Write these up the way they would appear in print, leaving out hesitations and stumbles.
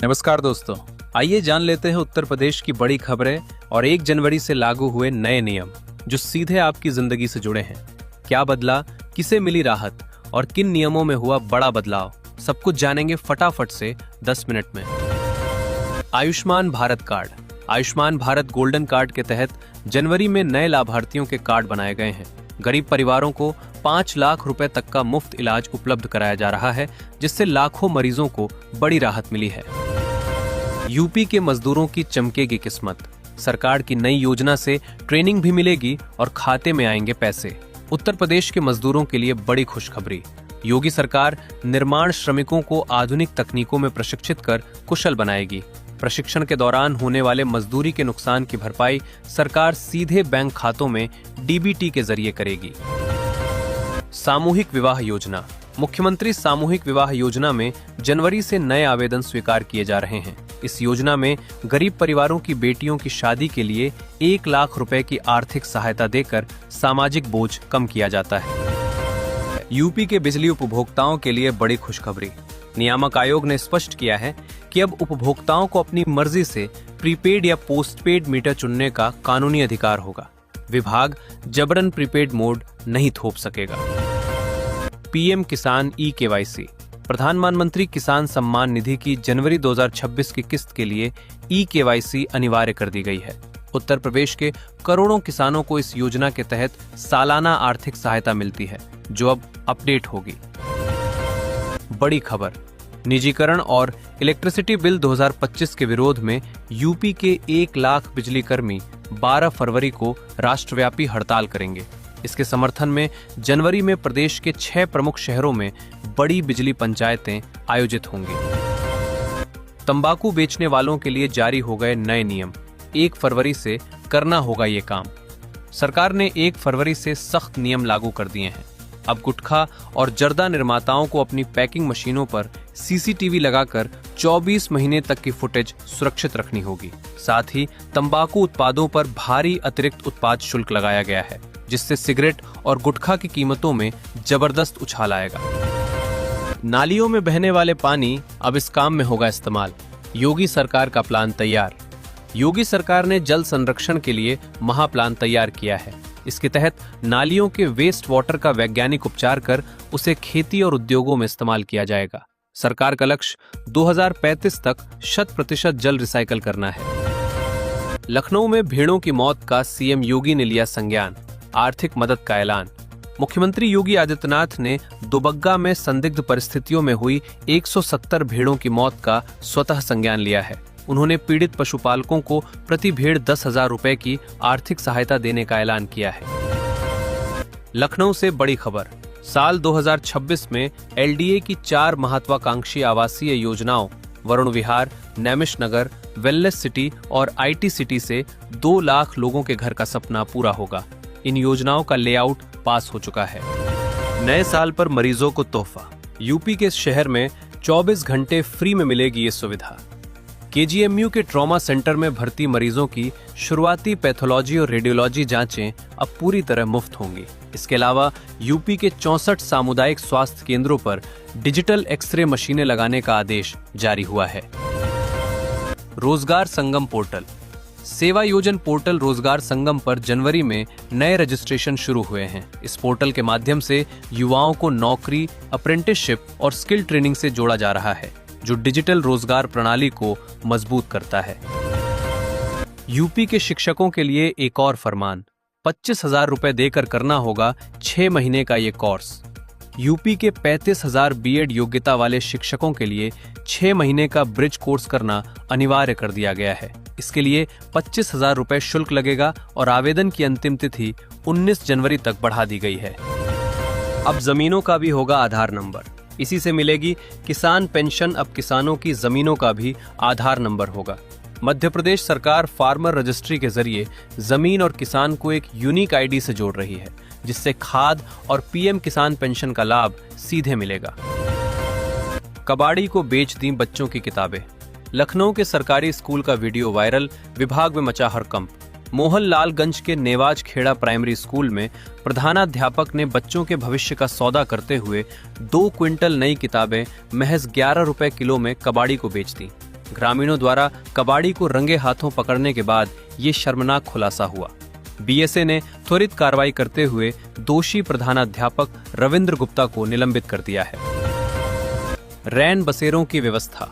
नमस्कार दोस्तों, आइए जान लेते हैं उत्तर प्रदेश की बड़ी खबरें और 1 जनवरी से लागू हुए नए नियम जो सीधे आपकी जिंदगी से जुड़े हैं। क्या बदला, किसे मिली राहत और किन नियमों में हुआ बड़ा बदलाव, सब कुछ जानेंगे फटाफट से 10 मिनट में। Ayushman Bharat card. Ayushman Bharat golden card के तहत जनवरी में नए लाभार्थियों के कार्ड बनाए गए हैं। गरीब परिवारों को 5 लाख रुपए तक का मुफ्त इलाज उपलब्ध कराया जा रहा है, जिससे लाखों मरीजों को बड़ी राहत मिली है। यूपी के मजदूरों की चमकेगी किस्मत। सरकार की नई योजना से ट्रेनिंग भी मिलेगी और खाते में आएंगे पैसे। उत्तर प्रदेश के मजदूरों के लिए बड़ी खुशखबरी। योगी सरकार निर्माण श्रमिकों को आधुनिक तकनीकों में प्रशिक्षित कर कुशल बनाएगी। प्रशिक्षण के दौरान होने वाले मजदूरी के नुकसान की भरपाई सरकार सीधे बैंक खातों में डीबीटी के जरिए करेगी। सामूहिक विवाह योजना। मुख्यमंत्री सामूहिक विवाह योजना में जनवरी से नए आवेदन स्वीकार किए जा रहे हैं। इस योजना में गरीब परिवारों की बेटियों की शादी के लिए 1 लाख रुपए की आर्थिक सहायता देकर सामाजिक बोझ कम किया जाता है। यूपी के बिजली उपभोक्ताओं के लिए बड़ी खुशखबरी। नियामक आयोग ने स्पष्ट किया है कि अब उपभोक्ताओं को अपनी मर्जी से प्रीपेड या पोस्टपेड मीटर चुनने का कानूनी अधिकार होगा। विभाग जबरन प्रीपेड मोड नहीं थोप सकेगा। पीएम किसान ई-केवाईसी। प्रधानमंत्री किसान सम्मान निधि की जनवरी 2026 की किस्त के लिए ई-केवाईसी अनिवार्य कर दी गई है। उत्तर प्रदेश के करोड़ों किसानों को इस योजना के तहत सालाना आर्थिक सहायता मिलती है, जो अब अपडेट होगी। बड़ी खबर। निजीकरण और इलेक्ट्रिसिटी बिल 2025 के विरोध में यूपी के 1 लाख बिजली कर्मी 12 फरवरी को राष्ट्रव्यापी हड़ताल करेंगे। इसके समर्थन में जनवरी में प्रदेश के 6 प्रमुख शहरों में बड़ी बिजली पंचायतें आयोजित होंगी। तंबाकू बेचने वालों के लिए जारी हो गए नए नियम। 1 फरवरी से करना होगा ये काम। सरकार ने 1 फरवरी से सख्त नियम लागू कर दिए हैं। अब गुटखा और जर्दा निर्माताओं को अपनी पैकिंग मशीनों पर सीसीटीवी लगाकर 24 महीने तक की फुटेज सुरक्षित रखनी होगी। साथ ही तंबाकू उत्पादों पर भारी अतिरिक्त उत्पाद शुल्क लगाया गया है, जिससे सिगरेट और गुटखा की कीमतों में जबरदस्त उछाल आएगा। नालियों में बहने वाले पानी अब इस काम में होगा इस्तेमाल। योगी सरकार का प्लान तैयार। योगी सरकार ने जल संरक्षण के लिए महाप्लान तैयार किया है। इसके तहत नालियों के वेस्ट वाटर का वैज्ञानिक उपचार कर उसे खेती और उद्योगों में इस्तेमाल किया जाएगा। सरकार का लक्ष्य 2035 तक 100% जल रिसाइकल करना है। लखनऊ में भेड़ों की मौत का सीएम योगी ने लिया संज्ञान। आर्थिक मदद का ऐलान। मुख्यमंत्री योगी आदित्यनाथ ने दुबग्गा में संदिग्ध परिस्थितियों में हुई 170 भेड़ों की मौत का स्वतः संज्ञान लिया है। उन्होंने पीड़ित पशुपालकों को प्रति भेड़ 10,000 रुपए की आर्थिक सहायता देने का ऐलान किया है। लखनऊ से बड़ी खबर। साल 2026 में एलडीए की 4 महत्वाकांक्षी आवासीय योजनाओं वरुण विहार, नैमिष नगर, वेलनेस सिटी और आईटी सिटी से 2 लाख लोगों के घर का सपना पूरा होगा। इन योजनाओं का लेआउट पास हो चुका है। नए साल पर मरीजों को तोहफा। यूपी के शहर में 24 घंटे फ्री में मिलेगी ये सुविधा। केजीएमयू के ट्रॉमा सेंटर में भर्ती मरीजों की शुरुआती पैथोलॉजी और रेडियोलॉजी जांचें अब पूरी तरह मुफ्त होंगी। इसके अलावा यूपी के 64 सामुदायिक स्वास्थ्य केंद्रों पर डिजिटल एक्सरे मशीनें लगाने का आदेश जारी हुआ है। रोजगार संगम पोर्टल। सेवा योजन पोर्टल रोजगार संगम पर जनवरी में नए रजिस्ट्रेशन शुरू हुए हैं। इस पोर्टल के माध्यम से युवाओं को नौकरी, अप्रेंटिसशिप और स्किल ट्रेनिंग से जोड़ा जा रहा है, जो डिजिटल रोजगार प्रणाली को मजबूत करता है। यूपी के शिक्षकों के लिए एक और फरमान। 25,000 रुपए देकर करना होगा 6 महीने का ये कोर्स। यूपी के 35,000 बीएड योग्यता वाले शिक्षकों के लिए 6 महीने का ब्रिज कोर्स करना अनिवार्य कर दिया गया है। इसके लिए 25,000 रुपए शुल्क लगेगा और आवेदन की अंतिम तिथि 19 जनवरी तक बढ़ा दी गई है। अब जमीनों का भी होगा आधार नंबर। इसी से मिलेगी किसान पेंशन। अब किसानों की जमीनों का भी आधार नंबर होगा। मध्य प्रदेश सरकार फार्मर रजिस्ट्री के जरिए जमीन और किसान को एक यूनिक आईडी से जोड़ रही है, जिससे खाद और पीएम किसान पेंशन का लाभ सीधे मिलेगा। कबाड़ी को बेच दी बच्चों की किताबें। लखनऊ के सरकारी स्कूल का वीडियो वायरल, विभाग में मचा हड़कंप। मोहनलालगंज के नेवाज खेड़ा प्राइमरी स्कूल में प्रधानाध्यापक ने बच्चों के भविष्य का सौदा करते हुए 2 क्विंटल नई किताबें महज 11 रुपए किलो में कबाड़ी को बेच दी। ग्रामीणों द्वारा कबाड़ी को रंगे हाथों पकड़ने के बाद ये शर्मनाक खुलासा हुआ। बीएसए ने त्वरित कार्रवाई करते हुए दोषी प्रधानाध्यापक रविंद्र गुप्ता को निलंबित कर दिया है। रैन बसेरों की व्यवस्था।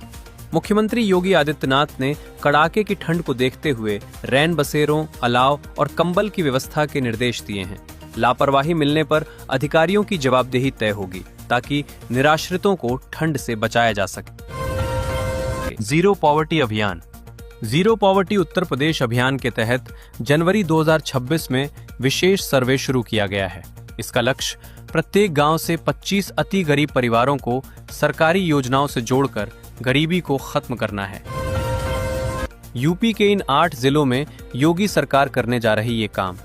मुख्यमंत्री योगी आदित्यनाथ ने कड़ाके की ठंड को देखते हुए रैन बसेरों, अलाव और कंबल की व्यवस्था के निर्देश दिए हैं। लापरवाही मिलने पर अधिकारियों की जवाबदेही तय होगी ताकि निराश्रितों को ठंड से बचाया जा सके। जीरो पॉवर्टी अभियान। जीरो पॉवर्टी उत्तर प्रदेश अभियान के तहत जनवरी 2026 में विशेष सर्वे शुरू किया गया है। इसका लक्ष्य प्रत्येक गांव से 25 अति गरीब परिवारों को सरकारी योजनाओं से जोड़कर गरीबी को खत्म करना है। यूपी के इन 8 जिलों में योगी सरकार करने जा रही ये काम।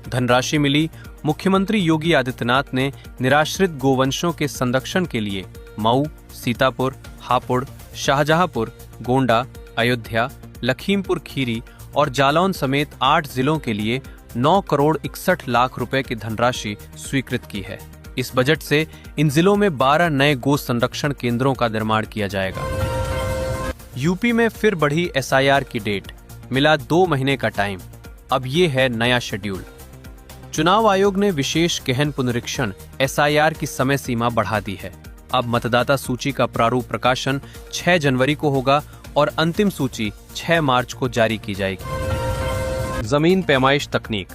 धनराशि मिली। मुख्यमंत्री योगी आदित्यनाथ ने निराश्रित गोवंशों के संरक्षण के लिए मऊ, सीतापुर, हापुड़, शाहजहांपुर, गोंडा, अयोध्या, लखीमपुर खीरी और जालौन समेत 8 जिलों के लिए 9 करोड़ 61 लाख रुपए की धनराशि स्वीकृत की है। इस बजट से इन जिलों में 12 नए गो संरक्षण केंद्रों का निर्माण किया जाएगा। यूपी में फिर बढ़ी एसआईआर की डेट। मिला 2 महीने का टाइम। अब ये है नया शेड्यूल। चुनाव आयोग ने विशेष गहन पुनरीक्षण एसआईआर की समय सीमा बढ़ा दी है। अब मतदाता सूची का प्रारूप प्रकाशन 6 जनवरी को होगा और अंतिम सूची 6 मार्च को जारी की जाएगी। जमीन पैमाइश तकनीक।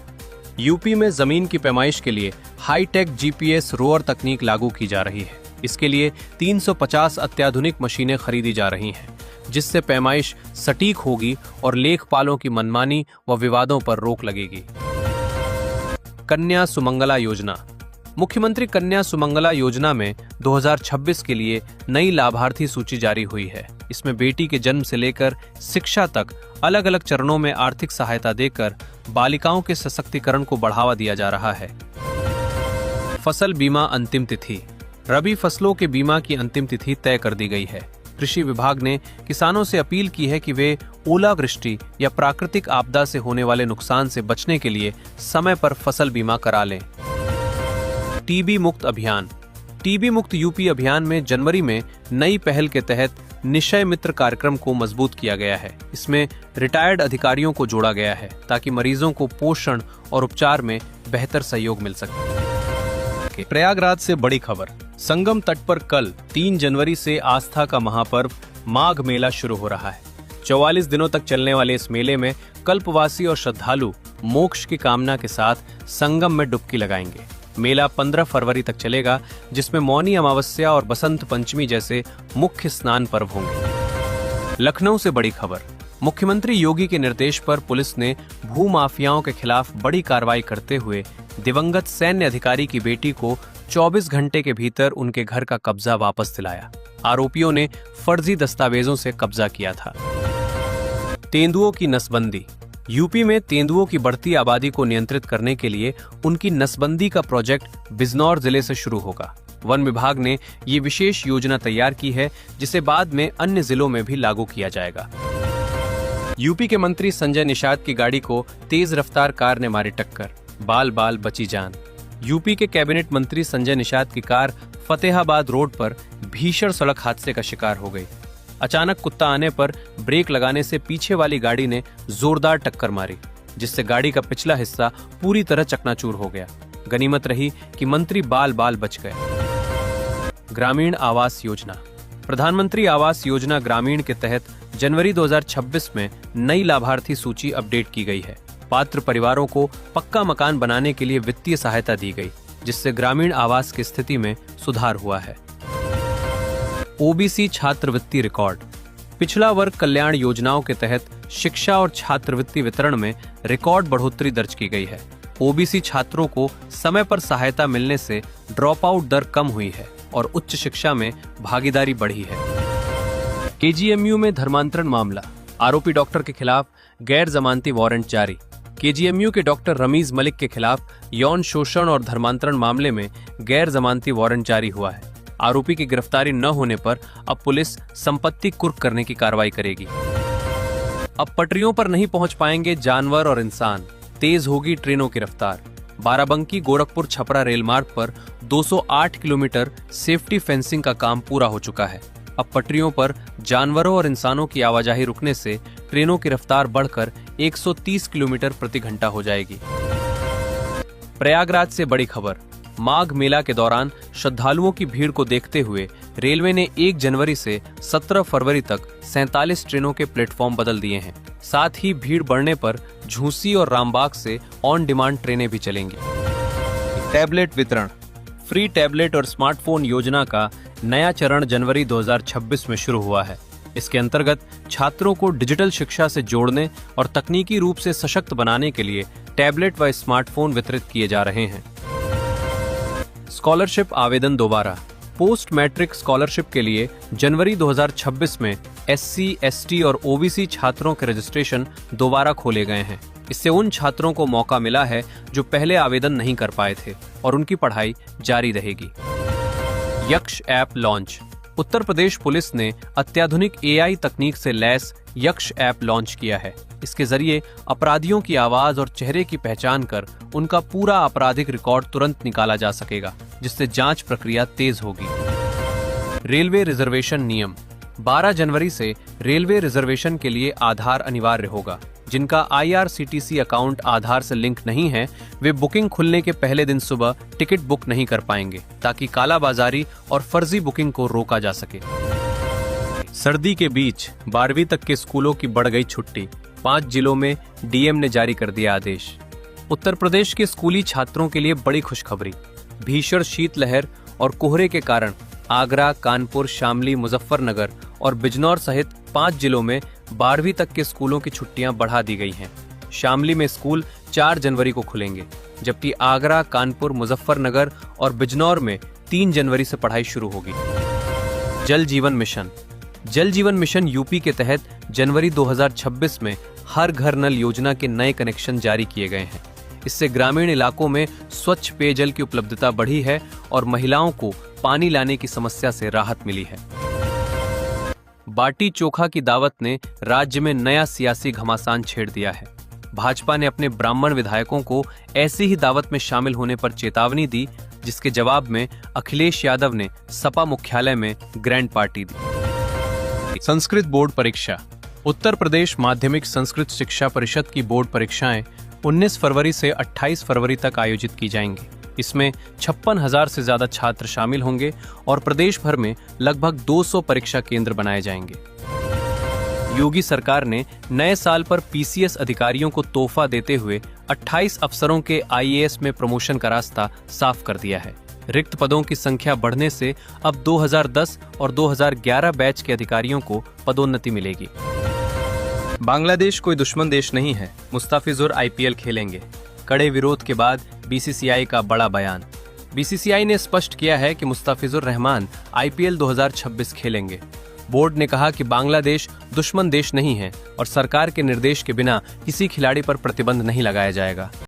यूपी में जमीन की पैमाइश के लिए हाईटेक जीपीएस रोअर तकनीक लागू की जा रही है। इसके लिए 350 अत्याधुनिक मशीनें खरीदी जा रही हैं, जिससे पैमाइश सटीक होगी और लेखपालों की मनमानी व विवादों पर रोक लगेगी। कन्या सुमंगला योजना। मुख्यमंत्री कन्या सुमंगला योजना में 2026 के लिए नई लाभार्थी सूची जारी हुई है। इसमें बेटी के जन्म से लेकर शिक्षा तक अलग अलग चरणों में आर्थिक सहायता देकर बालिकाओं के सशक्तिकरण को बढ़ावा दिया जा रहा है। फसल बीमा अंतिम तिथि। रबी फसलों के बीमा की अंतिम तिथि तय कर दी गई है। कृषि विभाग ने किसानों से अपील की है कि वे ओलावृष्टि या प्राकृतिक आपदा से होने वाले नुकसान से बचने के लिए समय पर फसल बीमा करा लें। टीबी मुक्त अभियान। टीबी मुक्त यूपी अभियान में जनवरी में नई पहल के तहत निश्चय मित्र कार्यक्रम को मजबूत किया गया है। इसमें रिटायर्ड अधिकारियों को जोड़ा गया है ताकि मरीजों को पोषण और उपचार में बेहतर सहयोग मिल सके। प्रयागराज से बड़ी खबर। संगम तट पर कल 3 जनवरी से आस्था का महापर्व माघ मेला शुरू हो रहा है। 44 दिनों तक चलने वाले इस मेले में कल्पवासी और श्रद्धालु मोक्ष की कामना के साथ संगम में डुबकी लगाएंगे। मेला 15 फरवरी तक चलेगा, जिसमें मौनी अमावस्या और बसंत पंचमी जैसे मुख्य स्नान पर्व होंगे। लखनऊ से बड़ी खबर। मुख्यमंत्री योगी के निर्देश पर पुलिस ने भूमाफियाओं के खिलाफ बड़ी कार्रवाई करते हुए दिवंगत सैन्य अधिकारी की बेटी को 24 घंटे के भीतर उनके घर का कब्जा वापस दिलाया। आरोपियों ने फर्जी दस्तावेजों से कब्जा किया था। तेंदुओं की नसबंदी। यूपी में तेंदुओं की बढ़ती आबादी को नियंत्रित करने के लिए उनकी नसबंदी का प्रोजेक्ट बिजनौर जिले से शुरू होगा। वन विभाग ने ये विशेष योजना तैयार की है, जिसे बाद में अन्य जिलों में भी लागू किया जाएगा। यूपी के मंत्री संजय निषाद की गाड़ी को तेज रफ्तार कार ने मारी टक्कर, बाल बाल बची जान। यूपी के कैबिनेट मंत्री संजय निषाद की कार फतेहाबाद रोड पर भीषण सड़क हादसे का शिकार हो गई। अचानक कुत्ता आने पर ब्रेक लगाने से पीछे वाली गाड़ी ने जोरदार टक्कर मारी, जिससे गाड़ी का पिछला हिस्सा पूरी तरह चकनाचूर हो गया। गनीमत रही कि मंत्री बाल बाल बच गए। ग्रामीण आवास योजना। प्रधानमंत्री आवास योजना ग्रामीण के तहत जनवरी 2026 में नई लाभार्थी सूची अपडेट की गई है। पात्र परिवारों को पक्का मकान बनाने के लिए वित्तीय सहायता दी गई, जिससे ग्रामीण आवास की स्थिति में सुधार हुआ है। ओबीसी छात्रवृत्ति रिकॉर्ड। पिछड़ा वर्ग कल्याण योजनाओं के तहत शिक्षा और छात्रवृत्ति वितरण में रिकॉर्ड बढ़ोतरी दर्ज की गई है। ओबीसी छात्रों को समय पर सहायता मिलने से ड्रॉप आउट दर कम हुई है और उच्च शिक्षा में भागीदारी बढ़ी है। केजीएमयू में धर्मांतरण मामला। आरोपी डॉक्टर के खिलाफ गैर जमानती वारंट जारी। केजीएमयू के डॉक्टर रमीज मलिक के खिलाफ यौन शोषण और धर्मांतरण मामले में गैर जमानती वारंट जारी हुआ है। आरोपी की गिरफ्तारी न होने पर अब पुलिस संपत्ति कुर्क करने की कार्रवाई करेगी। अब पटरियों पर नहीं पहुंच पाएंगे जानवर और इंसान, तेज होगी ट्रेनों की रफ्तार। बाराबंकी गोरखपुर छपरा रेल मार्ग पर 208 किलोमीटर सेफ्टी फेंसिंग का काम पूरा हो चुका है। अब पटरियों पर जानवरों और इंसानों की आवाजाही रुकने से ट्रेनों की रफ्तार बढ़कर 130 किलोमीटर प्रति घंटा हो जाएगी। प्रयागराज से बड़ी खबर। माघ मेला के दौरान श्रद्धालुओं की भीड़ को देखते हुए रेलवे ने 1 जनवरी से 17 फरवरी तक 47 ट्रेनों के प्लेटफॉर्म बदल दिए हैं। साथ ही भीड़ बढ़ने पर झूसी और रामबाग से ऑन डिमांड ट्रेनें भी चलेंगी। टैबलेट वितरण। फ्री टैबलेट और स्मार्टफोन योजना का नया चरण जनवरी 2026 में शुरू हुआ है। इसके अंतर्गत छात्रों को डिजिटल शिक्षा से जोड़ने और तकनीकी रूप से सशक्त बनाने के लिए टैबलेट व स्मार्टफोन वितरित किए जा रहे हैं। स्कॉलरशिप आवेदन दोबारा। पोस्ट मैट्रिक स्कॉलरशिप के लिए जनवरी 2026 में SC, ST और OBC छात्रों के रजिस्ट्रेशन दोबारा खोले गए हैं। इससे उन छात्रों को मौका मिला है जो पहले आवेदन नहीं कर पाए थे और उनकी पढ़ाई जारी रहेगी। यक्ष app launch. Uttar Pradesh police ने अत्याधुनिक AI तकनीक से लैस यक्ष ऐप लॉन्च किया है। इसके जरिए अपराधियों की आवाज और चेहरे की पहचान कर उनका पूरा आपराधिक रिकॉर्ड तुरंत निकाला जा सकेगा, जिससे जांच प्रक्रिया तेज होगी। रेलवे रिजर्वेशन नियम। 12 जनवरी से रेलवे रिजर्वेशन के लिए आधार अनिवार्य होगा। जिनका IRCTC अकाउंट आधार से लिंक नहीं है, वे बुकिंग खुलने के पहले दिन सुबह टिकट बुक नहीं कर पाएंगे, ताकि कालाबाजारी और फर्जी बुकिंग को रोका जा सके। सर्दी के बीच 12वीं तक के स्कूलों की बढ़ गई छुट्टी। 5 जिलों में DM ने जारी कर दिया आदेश। उत्तर प्रदेश के स्कूली छात्रों के लिए बड़ी खुशखबरी। भीषण शीतलहर और कोहरे के कारण आगरा, कानपुर, शामली, मुजफ्फरनगर और बिजनौर सहित 5 जिलों में 12वीं तक के स्कूलों की छुट्टियां बढ़ा दी गई हैं। शामली में स्कूल 4 जनवरी को खुलेंगे, जबकि आगरा, कानपुर, मुजफ्फरनगर और बिजनौर में 3 जनवरी से पढ़ाई शुरू होगी। जल जीवन मिशन। जल जीवन मिशन यूपी के तहत जनवरी 2026 में हर घर नल योजना के नए कनेक्शन जारी किए गए हैं। इससे ग्रामीण इलाकों में स्वच्छ पेयजल की उपलब्धता बढ़ी है और महिलाओं को पानी लाने की समस्या से राहत मिली है। बाटी चोखा की दावत ने राज्य में नया सियासी घमासान छेड़ दिया है। भाजपा ने अपने ब्राह्मण विधायकों को ऐसी ही दावत में शामिल होने पर चेतावनी दी, जिसके जवाब में अखिलेश यादव ने सपा मुख्यालय में ग्रैंड पार्टी दी। संस्कृत बोर्ड परीक्षा। उत्तर प्रदेश माध्यमिक संस्कृत शिक्षा परिषद की बोर्ड परीक्षाएं 19 फरवरी से 28 फरवरी तक आयोजित की जाएंगी। इसमें 56,000 से ज्यादा छात्र शामिल होंगे और प्रदेश भर में लगभग 200 परीक्षा केंद्र बनाए जाएंगे। योगी सरकार ने नए साल पर PCS अधिकारियों को तोहफा देते हुए 28 अफसरों के IAS में प्रमोशन का रास्ता साफ कर दिया है। रिक्त पदों की संख्या बढ़ने से अब 2010 और 2011 बैच के अधिकारियों को पदोन्नति मिलेगी। बांग्लादेश कोई दुश्मन देश नहीं है, मुस्ताफिजुर IPL खेलेंगे। कड़े विरोध के बाद BCCI का बड़ा बयान। BCCI ने स्पष्ट किया है कि मुस्ताफिजुर रहमान IPL 2026 खेलेंगे। बोर्ड ने कहा कि बांग्लादेश दुश्मन देश नहीं है और सरकार के निर्देश के बिना किसी खिलाड़ी पर प्रतिबंध नहीं लगाया जाएगा।